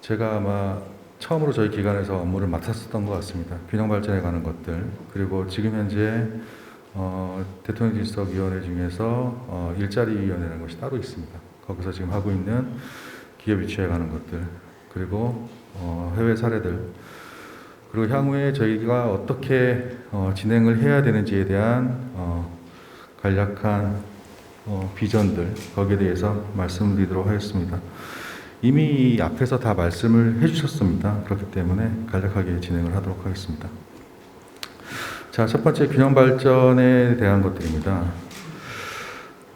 제가 아마 처음으로 저희 기관에서 업무를 맡았었던 것 같습니다. 균형 발전에 관한 것들, 그리고 지금 현재 대통령질서위원회 중에서 일자리위원회라는 것이 따로 있습니다. 거기서 지금 하고 있는 기업 유치에 관한 것들, 그리고 해외 사례들, 그리고 향후에 저희가 어떻게 진행을 해야 되는지에 대한 간략한 비전들, 거기에 대해서 말씀드리도록 하겠습니다. 이미 앞에서 다 말씀을 해주셨습니다. 그렇기 때문에 간략하게 진행을 하도록 하겠습니다. 자, 첫 번째 균형 발전에 대한 것들입니다.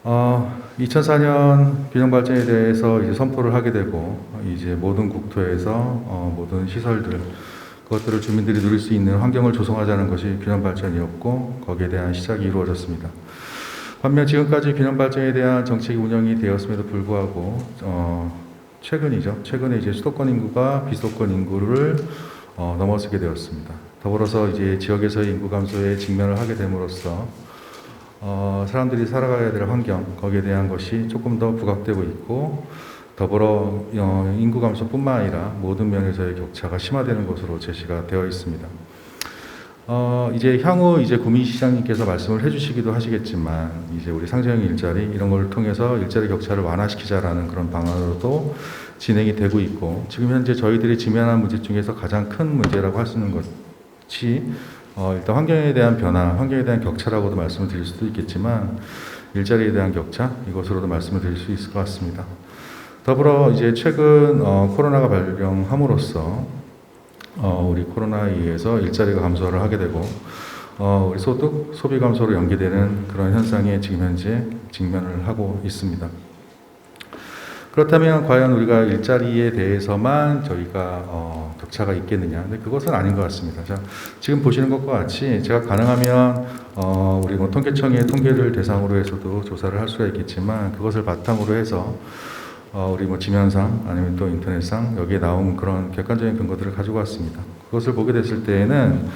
2004년 균형 발전에 대해서 이제 선포를 하게 되고, 이제 모든 국토에서 모든 시설들, 그것들을 주민들이 누릴 수 있는 환경을 조성하자는 것이 균형 발전이었고, 거기에 대한 시작이 이루어졌습니다. 반면 지금까지 균형 발전에 대한 정책이 운영이 되었음에도 불구하고 최근에 이제 수도권 인구가 비수도권 인구를 넘어서게 되었습니다. 더불어서 이제 지역에서의 인구 감소에 직면을 하게 됨으로써 사람들이 살아가야 될 환경, 거기에 대한 것이 조금 더 부각되고 있고, 더불어 인구 감소뿐만 아니라 모든 면에서의 격차가 심화되는 것으로 제시가 되어 있습니다. 이제 향후 이제 구민시장님께서 말씀을 해주시기도 하시겠지만, 이제 우리 상생형 일자리 이런 걸 통해서 일자리 격차를 완화시키자라는 그런 방안으로도 진행이 되고 있고, 지금 현재 저희들이 직면한 문제 중에서 가장 큰 문제라고 할 수 있는 것이 일단 환경에 대한 변화, 환경에 대한 격차라고도 말씀을 드릴 수도 있겠지만, 일자리에 대한 격차, 이것으로도 말씀을 드릴 수 있을 것 같습니다. 더불어 이제 최근 코로나가 발병함으로써 우리 코로나에 의해서 일자리가 감소를 하게 되고 우리 소득, 소비 감소로 연계되는 그런 현상에 지금 현재 직면을 하고 있습니다. 그렇다면 과연 우리가 일자리에 대해서만 저희가 격차가 있겠느냐? 근데 그것은 아닌 것 같습니다. 자, 지금 보시는 것과 같이 제가 가능하면 우리 통계청의 통계를 대상으로 해서도 조사를 할 수가 있겠지만, 그것을 바탕으로 해서 우리 지면상 아니면 또 인터넷상 여기에 나온 그런 객관적인 근거들을 가지고 왔습니다. 그것을 보게 됐을 때에는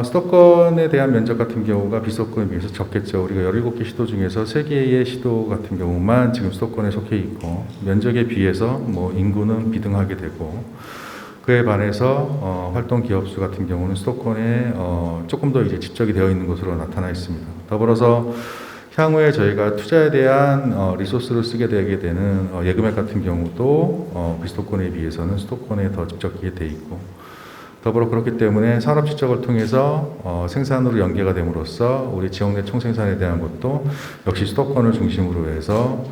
수도권에 대한 면적 같은 경우가 비수도권에 비해서 적겠죠. 우리가 17개 시도 중에서 3개의 시도 같은 경우만 지금 수도권에 속해 있고, 면적에 비해서 인구는 비등하게 되고, 그에 반해서 활동 기업수 같은 경우는 수도권에 조금 더 이제 집적이 되어 있는 것으로 나타나 있습니다. 더불어서 향후에 저희가 투자에 대한 리소스를 쓰게 되게 되는 예금액 같은 경우도 비수도권에 비해서는 수도권에 더 집적이 돼 있고, 더불어 그렇기 때문에 산업 지적을 통해서 생산으로 연계가 됨으로써 우리 지역 내 총생산에 대한 것도 역시 수도권을 중심으로 해서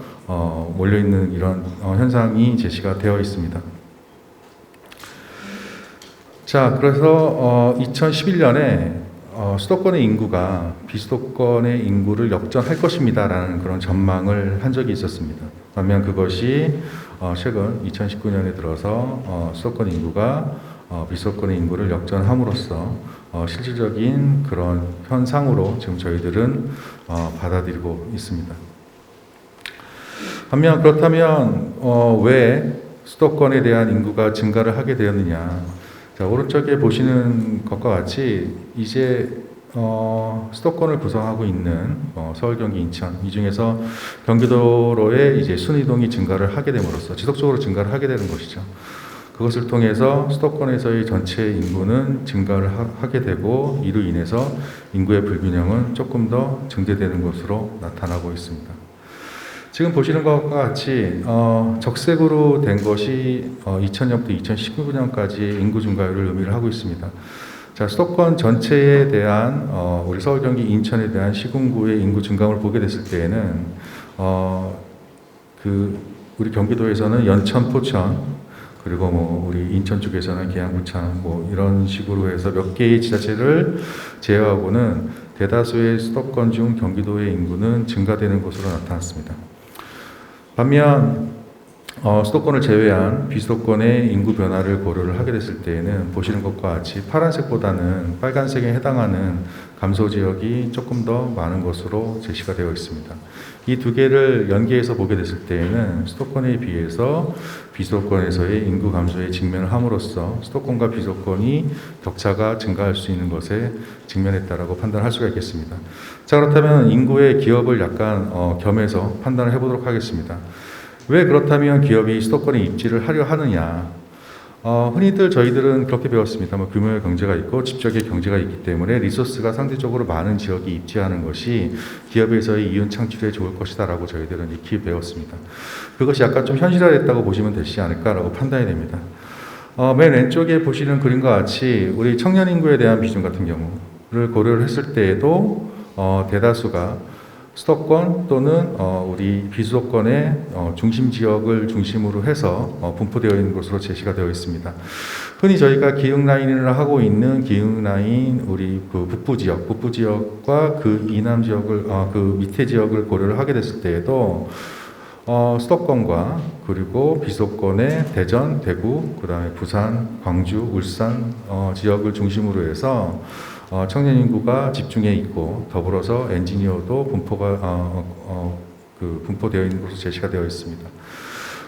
몰려있는 이런 현상이 제시가 되어 있습니다. 자, 그래서 2011년에 수도권의 인구가 비수도권의 인구를 역전할 것입니다라는 그런 전망을 한 적이 있었습니다. 반면 그것이 최근 2019년에 들어서 수도권 인구가 비수도권의 인구를 역전함으로써 실질적인 그런 현상으로 지금 저희들은 받아들이고 있습니다. 반면 그렇다면 왜 수도권에 대한 인구가 증가를 하게 되었느냐? 자, 오른쪽에 보시는 것과 같이 이제 수도권을 구성하고 있는 서울, 경기, 인천, 이 중에서 경기도로의 이제 순이동이 증가를 하게 됨으로써 지속적으로 증가를 하게 되는 것이죠. 그것을 통해서 수도권에서의 전체 인구는 증가를 하게 되고, 이로 인해서 인구의 불균형은 조금 더 증대되는 것으로 나타나고 있습니다. 지금 보시는 것과 같이 적색으로 된 것이 2000년부터 2019년까지 인구 증가율을 의미를 하고 있습니다. 자, 수도권 전체에 대한 우리 서울, 경기, 인천에 대한 시군구의 인구 증가를 보게 됐을 때에는 우리 경기도에서는 연천, 포천, 그리고 우리 인천 쪽에서는 계양, 부천 이런 식으로 해서 몇 개의 지자체를 제외하고는 대다수의 수도권 중 경기도의 인구는 증가되는 것으로 나타났습니다. 반면 수도권을 제외한 비수도권의 인구 변화를 고려를 하게 됐을 때에는 보시는 것과 같이 파란색보다는 빨간색에 해당하는 감소 지역이 조금 더 많은 것으로 제시가 되어 있습니다. 이 두 개를 연계해서 보게 됐을 때에는 수도권에 비해서 비수도권에서의 인구 감소에 직면을 함으로써 수도권과 비수도권이 격차가 증가할 수 있는 것에 직면했다라고 판단할 수가 있겠습니다. 자, 그렇다면 인구의 기업을 약간 겸해서 판단을 해보도록 하겠습니다. 왜 그렇다면 기업이 수도권에 입지를 하려 하느냐? 흔히들 저희들은 그렇게 배웠습니다. 뭐 규모의 경제가 있고 집적의 경제가 있기 때문에 리소스가 상대적으로 많은 지역이 입지하는 것이 기업에서의 이윤 창출에 좋을 것이다라고 저희들은 익히 배웠습니다. 그것이 약간 좀 현실화됐다고 보시면 되지 않을까라고 판단이 됩니다. 맨 왼쪽에 보시는 그림과 같이 우리 청년 인구에 대한 비중 같은 경우를 고려를 했을 때에도 대다수가 수도권 또는 우리 비수도권의 중심 지역을 중심으로 해서 분포되어 있는 것으로 제시가 되어 있습니다. 흔히 저희가 기흥 라인을 하고 있는 기흥 라인 우리 그 북부 지역과 그 이남 지역을 그 밑에 지역을 고려를 하게 됐을 때에도 수도권과 그리고 비수도권의 대전, 대구, 그다음에 부산, 광주, 울산 지역을 중심으로 해서 청년 인구가 집중해 있고 더불어서 엔지니어도 분포되어 있는 것으로 제시가 되어 있습니다.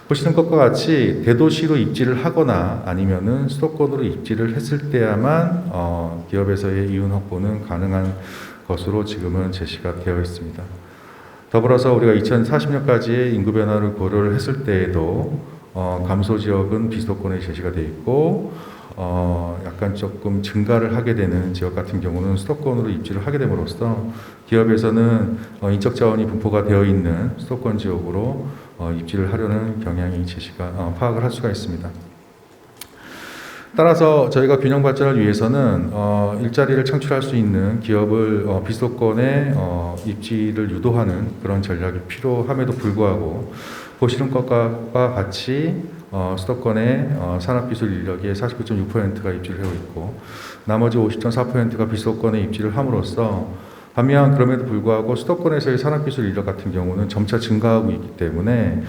보시는 것과 같이 대도시로 입지를 하거나 아니면은 수도권으로 입지를 했을 때야만 기업에서의 이윤 확보는 가능한 것으로 지금은 제시가 되어 있습니다. 더불어서 우리가 2040년까지의 인구 변화를 고려를 했을 때에도 감소 지역은 비수도권에 제시가 되어 있고 약간 조금 증가를 하게 되는 지역 같은 경우는 수도권으로 입지를 하게 됨으로써 기업에서는 인적 자원이 분포가 되어 있는 수도권 지역으로 입지를 하려는 경향이 제시가 파악을 할 수가 있습니다. 따라서 저희가 균형 발전을 위해서는 일자리를 창출할 수 있는 기업을 비수도권에 입지를 유도하는 그런 전략이 필요함에도 불구하고 보시는 것과 같이 수도권의 산업기술 인력의 49.6%가 입지를 하고 있고 나머지 50.4%가 비수도권에 입지를 함으로써 반면 그럼에도 불구하고 수도권에서의 산업기술 인력 같은 경우는 점차 증가하고 있기 때문에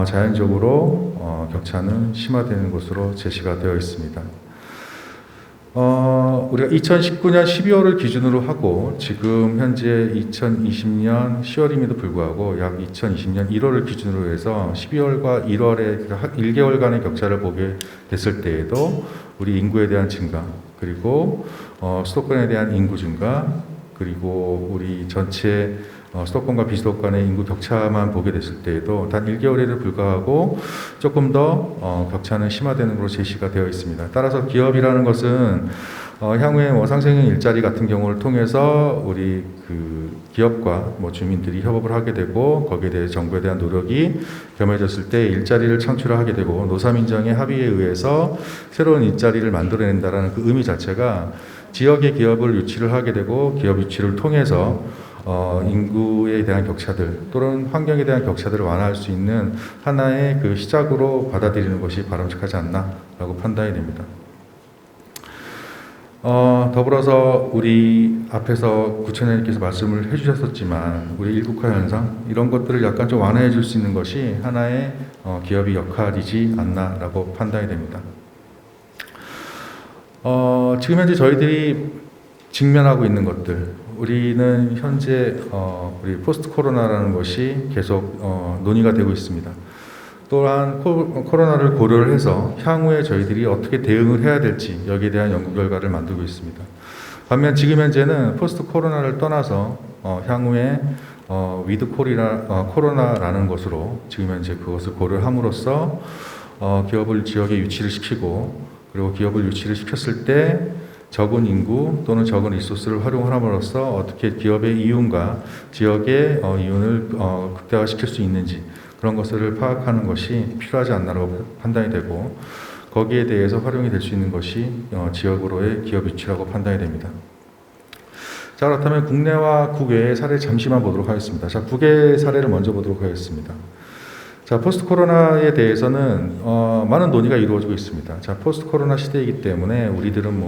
자연적으로 격차는 심화되는 것으로 제시가 되어 있습니다. 우리가 2019년 12월을 기준으로 하고 지금 현재 2020년 10월임에도 불구하고 약 2020년 1월을 기준으로 해서 12월과 1월의 1개월간의 격차를 보게 됐을 때에도 우리 인구에 대한 증가 그리고 수도권에 대한 인구 증가 그리고 우리 전체 수도권과 비수도권의 인구 격차만 보게 됐을 때에도 단 1개월에도 불구하고 조금 더 격차는 심화되는 것으로 제시가 되어 있습니다. 따라서 기업이라는 것은 향후에 상생형 일자리 같은 경우를 통해서 우리 그 기업과 주민들이 협업을 하게 되고 거기에 대해 정부에 대한 노력이 겸해졌을 때 일자리를 창출하게 되고 노사민정의 합의에 의해서 새로운 일자리를 만들어낸다라는 그 의미 자체가 지역의 기업을 유치를 하게 되고 기업 유치를 통해서 인구에 대한 격차들 또는 환경에 대한 격차들을 완화할 수 있는 하나의 그 시작으로 받아들이는 것이 바람직하지 않나라고 판단이 됩니다. 더불어서 우리 앞에서 구청장님께서 말씀을 해주셨었지만 우리 일국화 현상 이런 것들을 약간 좀 완화해 줄 수 있는 것이 하나의 기업의 역할이지 않나라고 판단이 됩니다. 지금 현재 저희들이 직면하고 있는 것들 우리는 현재 우리 포스트 코로나라는 것이 계속 논의가 되고 있습니다. 또한 코로나를 고려를 해서 향후에 저희들이 어떻게 대응을 해야 될지 여기에 대한 연구 결과를 만들고 있습니다. 반면 지금 현재는 포스트 코로나를 떠나서 향후에 위드 코로나라는 것으로 지금 현재 그것을 고려함으로써 기업을 지역에 유치를 시키고 그리고 기업을 유치를 시켰을 때 적은 인구 또는 적은 리소스를 활용함으로써 어떻게 기업의 이윤과 지역의 이윤을 극대화시킬 수 있는지 그런 것을 파악하는 것이 필요하지 않나라고 판단이 되고 거기에 대해서 활용이 될 수 있는 것이 지역으로의 기업 유치라고 판단이 됩니다. 자, 그렇다면 국내와 국외의 사례를 잠시만 보도록 하겠습니다. 자, 국외 사례를 먼저 보도록 하겠습니다. 자, 포스트 코로나에 대해서는 많은 논의가 이루어지고 있습니다. 자, 포스트 코로나 시대이기 때문에 우리들은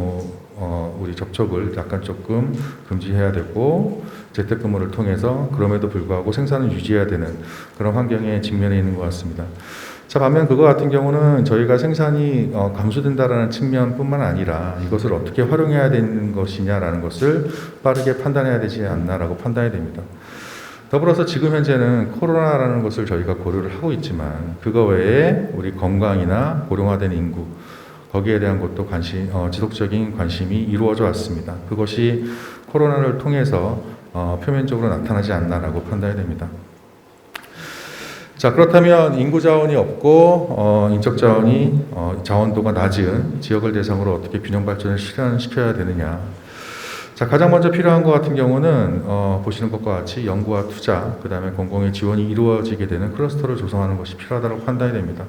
우리 접촉을 약간 조금 금지해야 되고 재택근무를 통해서 그럼에도 불구하고 생산을 유지해야 되는 그런 환경에 직면해 있는 것 같습니다. 자, 반면 그거 같은 경우는 저희가 생산이 감소된다라는 측면뿐만 아니라 이것을 어떻게 활용해야 되는 것이냐라는 것을 빠르게 판단해야 되지 않나라고 판단이 됩니다. 더불어서 지금 현재는 코로나라는 것을 저희가 고려를 하고 있지만 그거 외에 우리 건강이나 고령화된 인구 거기에 대한 것도 지속적인 관심이 이루어져 왔습니다. 그것이 코로나를 통해서 표면적으로 나타나지 않나라고 판단이 됩니다. 자, 그렇다면 인구 자원이 없고 인적 자원이 자원도가 낮은 지역을 대상으로 어떻게 균형 발전을 실현시켜야 되느냐. 자, 가장 먼저 필요한 것 같은 경우는 보시는 것과 같이 연구와 투자, 그 다음에 공공의 지원이 이루어지게 되는 클러스터를 조성하는 것이 필요하다고 판단이 됩니다.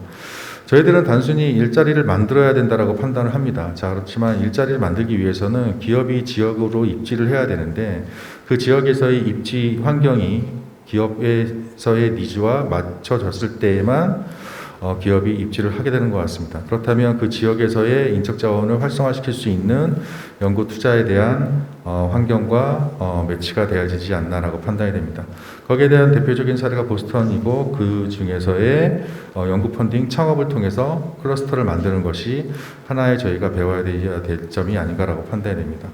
저희들은 단순히 일자리를 만들어야 된다라고 판단을 합니다. 자, 그렇지만 일자리를 만들기 위해서는 기업이 지역으로 입지를 해야 되는데 그 지역에서의 입지 환경이 기업에서의 니즈와 맞춰졌을 때에만 기업이 입지를 하게 되는 것 같습니다. 그렇다면 그 지역에서의 인적 자원을 활성화시킬 수 있는 연구 투자에 대한 환경과 매치가 되어지지 않나라고 판단이 됩니다. 거기에 대한 대표적인 사례가 보스턴이고 그 중에서의 연구 펀딩 창업을 통해서 클러스터를 만드는 것이 하나의 저희가 배워야 될 점이 아닌가라고 판단이 됩니다.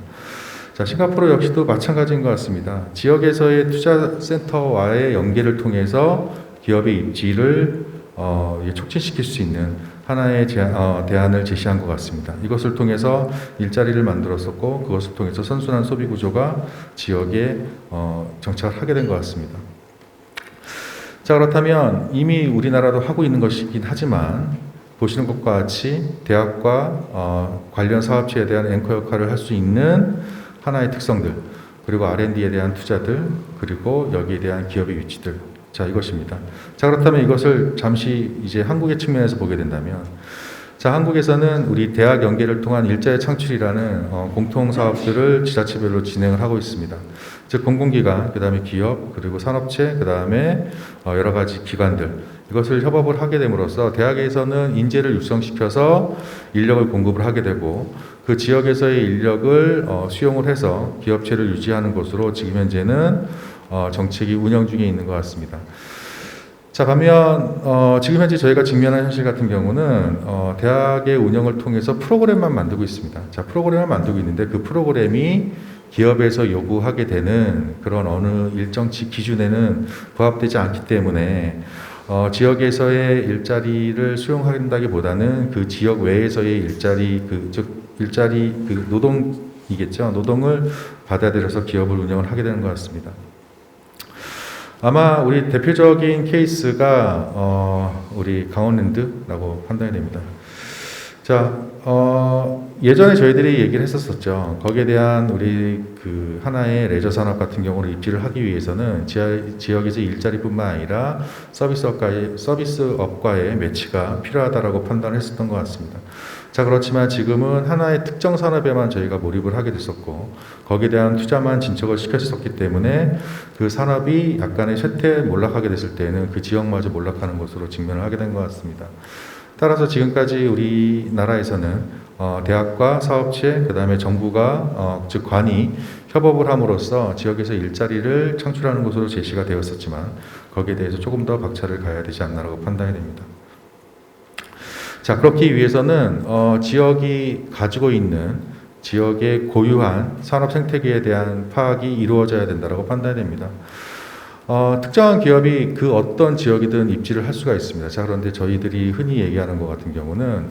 자, 싱가포르 역시도 마찬가지인 것 같습니다. 지역에서의 투자 센터와의 연계를 통해서 기업의 입지를 촉진시킬 수 있는 하나의 대안을 제시한 것 같습니다. 이것을 통해서 일자리를 만들었었고 그것을 통해서 선순환 소비 구조가 지역에 정착을 하게 된 것 같습니다. 자, 그렇다면 이미 우리나라도 하고 있는 것이긴 하지만 보시는 것과 같이 대학과 관련 사업체에 대한 앵커 역할을 할 수 있는 하나의 특성들, 그리고 R&D에 대한 투자들, 그리고 여기에 대한 기업의 위치들. 자, 이것입니다. 자, 그렇다면 이것을 잠시 이제 한국의 측면에서 보게 된다면, 자, 한국에서는 우리 대학 연계를 통한 일자리 창출이라는 공통 사업들을 지자체별로 진행을 하고 있습니다. 즉, 공공기관, 그 다음에 기업, 그리고 산업체, 그 다음에 여러 가지 기관들, 이것을 협업을 하게 됨으로써 대학에서는 인재를 육성시켜서 인력을 공급을 하게 되고 그 지역에서의 인력을 수용을 해서 기업체를 유지하는 것으로 지금 현재는 정책이 운영 중에 있는 것 같습니다. 자, 반면 지금 현재 저희가 직면한 현실 같은 경우는 대학의 운영을 통해서 프로그램만 만들고 있습니다. 자, 프로그램을 만들고 있는데 그 프로그램이 기업에서 요구하게 되는 그런 어느 일정 기준에는 부합되지 않기 때문에 지역에서의 일자리를 수용한다기보다는 그 지역 외에서의 일자리, 노동이겠죠. 노동을 받아들여서 기업을 운영을 하게 되는 것 같습니다. 아마 우리 대표적인 케이스가 우리 강원랜드라고 판단이 됩니다. 자, 예전에 저희들이 얘기를 했었었죠. 거기에 대한 우리 그 하나의 레저 산업 같은 경우를 입지를 하기 위해서는 지역에서 일자리뿐만 아니라 서비스업과의 매치가 필요하다라고 판단을 했었던 것 같습니다. 자, 그렇지만 지금은 하나의 특정 산업에만 저희가 몰입을 하게 됐었고 거기에 대한 투자만 진척을 시켰었기 때문에 그 산업이 약간의 쇠퇴 몰락하게 됐을 때는 그 지역마저 몰락하는 것으로 직면을 하게 된 것 같습니다. 따라서 지금까지 우리나라에서는 대학과 사업체, 그 다음에 정부가 즉 관이 협업을 함으로써 지역에서 일자리를 창출하는 것으로 제시가 되었었지만 거기에 대해서 조금 더 박차를 가야 되지 않나라고 판단이 됩니다. 자, 그렇기 위해서는 지역이 가지고 있는 지역의 고유한 산업 생태계에 대한 파악이 이루어져야 된다고 판단이 됩니다. 특정한 기업이 그 어떤 지역이든 입지를 할 수가 있습니다. 자, 그런데 저희들이 흔히 얘기하는 것 같은 경우는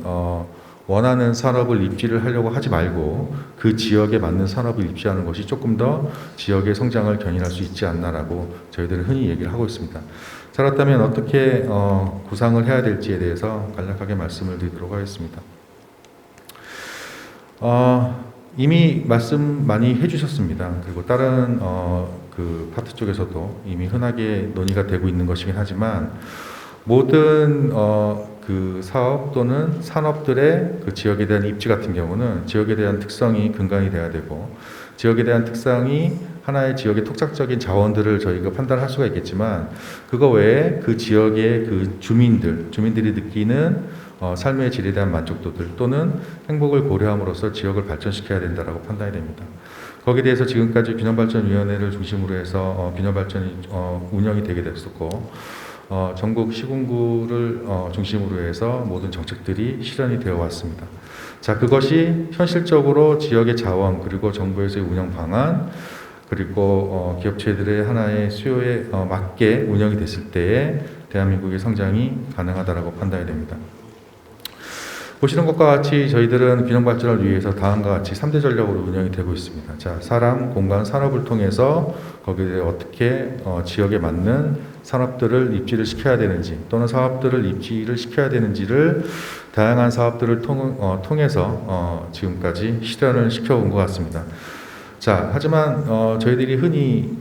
원하는 산업을 입지를 하려고 하지 말고 그 지역에 맞는 산업을 입지하는 것이 조금 더 지역의 성장을 견인할 수 있지 않나라고 저희들은 흔히 얘기를 하고 있습니다. 자, 그렇다면 어떻게 구상을 해야 될지에 대해서 간략하게 말씀을 드리도록 하겠습니다. 이미 말씀 많이 해주셨습니다. 그리고 다른 그 파트 쪽에서도 이미 흔하게 논의가 되고 있는 것이긴 하지만 모든 그 사업 또는 산업들의 그 지역에 대한 입지 같은 경우는 지역에 대한 특성이 근간이 돼야 되고 지역에 대한 특성이 하나의 지역의 토착적인 자원들을 저희가 판단할 수가 있겠지만 그거 외에 그 지역의 그 주민들이 느끼는 삶의 질에 대한 만족도들 또는 행복을 고려함으로써 지역을 발전시켜야 된다라고 판단이 됩니다. 거기에 대해서 지금까지 균형발전위원회를 중심으로 해서 균형발전이 운영이 되게 됐었고 전국 시군구를 중심으로 해서 모든 정책들이 실현이 되어 왔습니다. 자, 그것이 현실적으로 지역의 자원 그리고 정부에서의 운영 방안 그리고 기업체들의 하나의 수요에 맞게 운영이 됐을 때에 대한민국의 성장이 가능하다라고 판단이 됩니다. 보시는 것과 같이 저희들은 균형 발전을 위해서 다음과 같이 3대 전략으로 운영이 되고 있습니다. 자, 사람, 공간, 산업을 통해서 거기에 어떻게 지역에 맞는 산업들을 입지를 시켜야 되는지 또는 사업들을 입지를 시켜야 되는지를 다양한 사업들을 통해서 지금까지 실현을 시켜온 것 같습니다. 자, 하지만 저희들이 흔히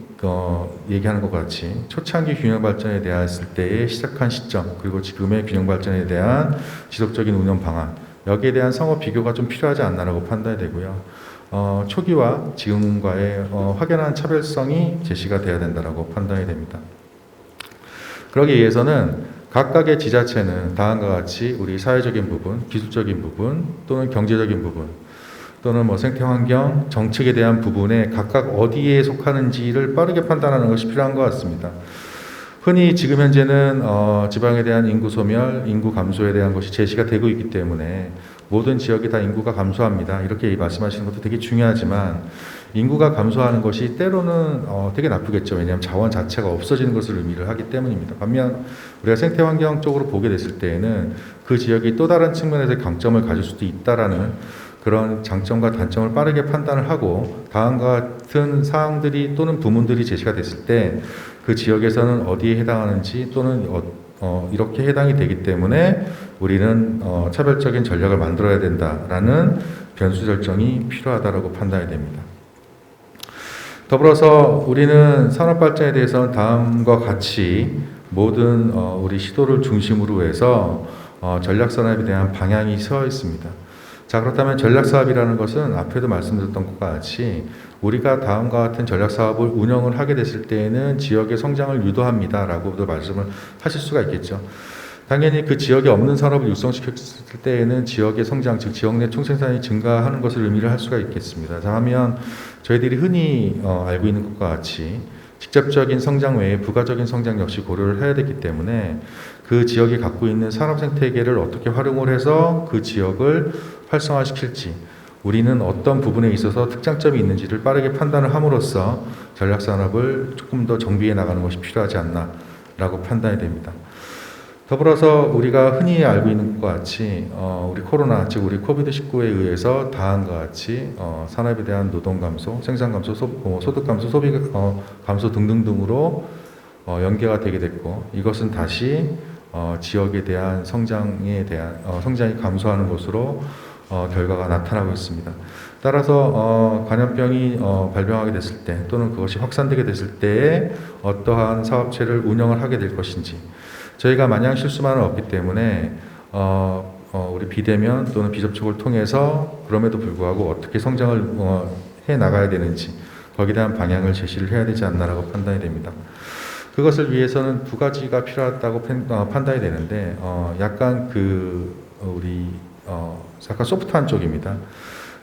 얘기하는 것 같이 초창기 균형 발전에 대했을 때의 시작한 시점 그리고 지금의 균형 발전에 대한 지속적인 운영 방안 여기에 대한 상호 비교가 좀 필요하지 않나라고 판단이 되고요. 초기와 지금과의 확연한 차별성이 제시가 돼야 된다라고 판단이 됩니다. 그러기 위해서는 각각의 지자체는 다음과 같이 우리 사회적인 부분, 기술적인 부분 또는 경제적인 부분 또는 뭐 생태환경, 정책에 대한 부분에 각각 어디에 속하는지를 빠르게 판단하는 것이 필요한 것 같습니다. 흔히 지금 현재는 지방에 대한 인구 소멸, 인구 감소에 대한 것이 제시가 되고 있기 때문에 모든 지역이 다 인구가 감소합니다. 이렇게 말씀하시는 것도 되게 중요하지만 인구가 감소하는 것이 때로는 되게 나쁘겠죠. 왜냐하면 자원 자체가 없어지는 것을 의미를 하기 때문입니다. 반면 우리가 생태환경 쪽으로 보게 됐을 때에는 그 지역이 또 다른 측면에서 강점을 가질 수도 있다라는 그런 장점과 단점을 빠르게 판단을 하고 다음과 같은 사항들이 또는 부문들이 제시가 됐을 때 그 지역에서는 어디에 해당하는지 또는 이렇게 해당이 되기 때문에 우리는 차별적인 전략을 만들어야 된다라는 변수 결정이 필요하다고 판단이 됩니다. 더불어서 우리는 산업 발전에 대해서는 다음과 같이 모든 우리 시도를 중심으로 해서 전략 산업에 대한 방향이 서 있습니다. 자, 그렇다면 전략 사업이라는 것은 앞에도 말씀드렸던 것과 같이 우리가 다음과 같은 전략 사업을 운영을 하게 됐을 때에는 지역의 성장을 유도합니다라고도 말씀을 하실 수가 있겠죠. 당연히 그 지역에 없는 산업을 육성시켰을 때에는 지역의 성장, 즉 지역 내 총생산이 증가하는 것을 의미를 할 수가 있겠습니다. 자, 하면 저희들이 흔히 알고 있는 것과 같이 직접적인 성장 외에 부가적인 성장 역시 고려를 해야 되기 때문에 그 지역이 갖고 있는 산업 생태계를 어떻게 활용을 해서 그 지역을 활성화시킬지 우리는 어떤 부분에 있어서 특장점이 있는지를 빠르게 판단을 함으로써 전략 산업을 조금 더 정비해 나가는 것이 필요하지 않나라고 판단이 됩니다. 더불어서 우리가 흔히 알고 있는 것과 같이 우리 코로나 즉 우리 코비드-19에 의해서 다음과 같이 산업에 대한 노동 감소, 생산 감소, 소득 감소, 소비 감소 등등등으로 연계가 되게 됐고 이것은 다시 지역에 대한 성장이 감소하는 것으로 결과가 나타나고 있습니다. 따라서 감염병이 발병하게 됐을 때 또는 그것이 확산되게 됐을 때에 어떠한 사업체를 운영을 하게 될 것인지 저희가 마냥 실수만은 없기 때문에 우리 비대면 또는 비접촉을 통해서 그럼에도 불구하고 어떻게 성장을 해 나가야 되는지 거기에 대한 방향을 제시를 해야 되지 않나라고 판단이 됩니다. 그것을 위해서는 두 가지가 필요하다고 판단이 되는데 약간 약간 소프트한 쪽입니다.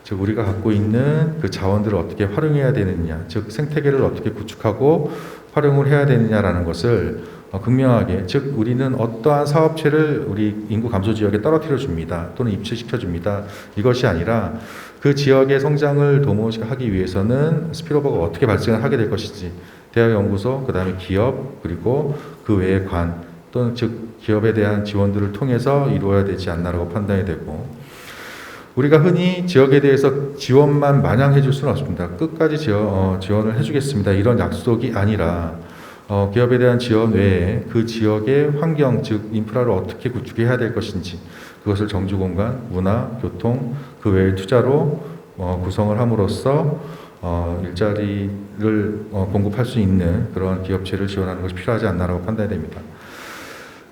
즉 우리가 갖고 있는 그 자원들을 어떻게 활용해야 되느냐, 즉 생태계를 어떻게 구축하고 활용을 해야 되느냐라는 것을 극명하게, 즉 우리는 어떠한 사업체를 우리 인구 감소 지역에 떨어뜨려 줍니다 또는 입주시켜 줍니다 이것이 아니라 그 지역의 성장을 도모하기 위해서는 스피일오버가 어떻게 발생을 하게 될 것인지 대학연구소, 그 다음에 기업, 그리고 그 외의 관 또는 즉 기업에 대한 지원들을 통해서 이루어야 되지 않나라고 판단이 되고 우리가 흔히 지역에 대해서 지원만 마냥 해줄 수는 없습니다. 끝까지 지원을 해주겠습니다 이런 약속이 아니라 기업에 대한 지원 외에 그 지역의 환경, 즉 인프라를 어떻게 구축해야 될 것인지 그것을 정주공간, 문화, 교통, 그 외의 투자로 구성을 함으로써 일자리를 공급할 수 있는 그런 기업체를 지원하는 것이 필요하지 않나라고 판단이 됩니다.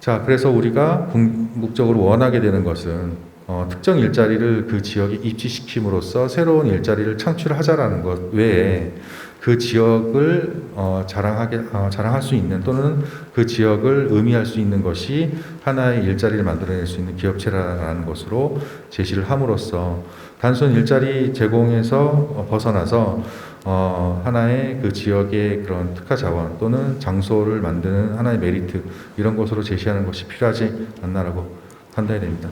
자, 그래서 우리가 궁극적으로 원하게 되는 것은 특정 일자리를 그 지역에 입지시킴으로써 새로운 일자리를 창출하자라는 것 외에 그 지역을 자랑할 수 있는 또는 그 지역을 의미할 수 있는 것이 하나의 일자리를 만들어낼 수 있는 기업체라는 것으로 제시를 함으로써 단순 일자리 제공에서 벗어나서 하나의 그 지역의 그런 특화 자원 또는 장소를 만드는 하나의 메리트 이런 것으로 제시하는 것이 필요하지 않나라고 판단이 됩니다.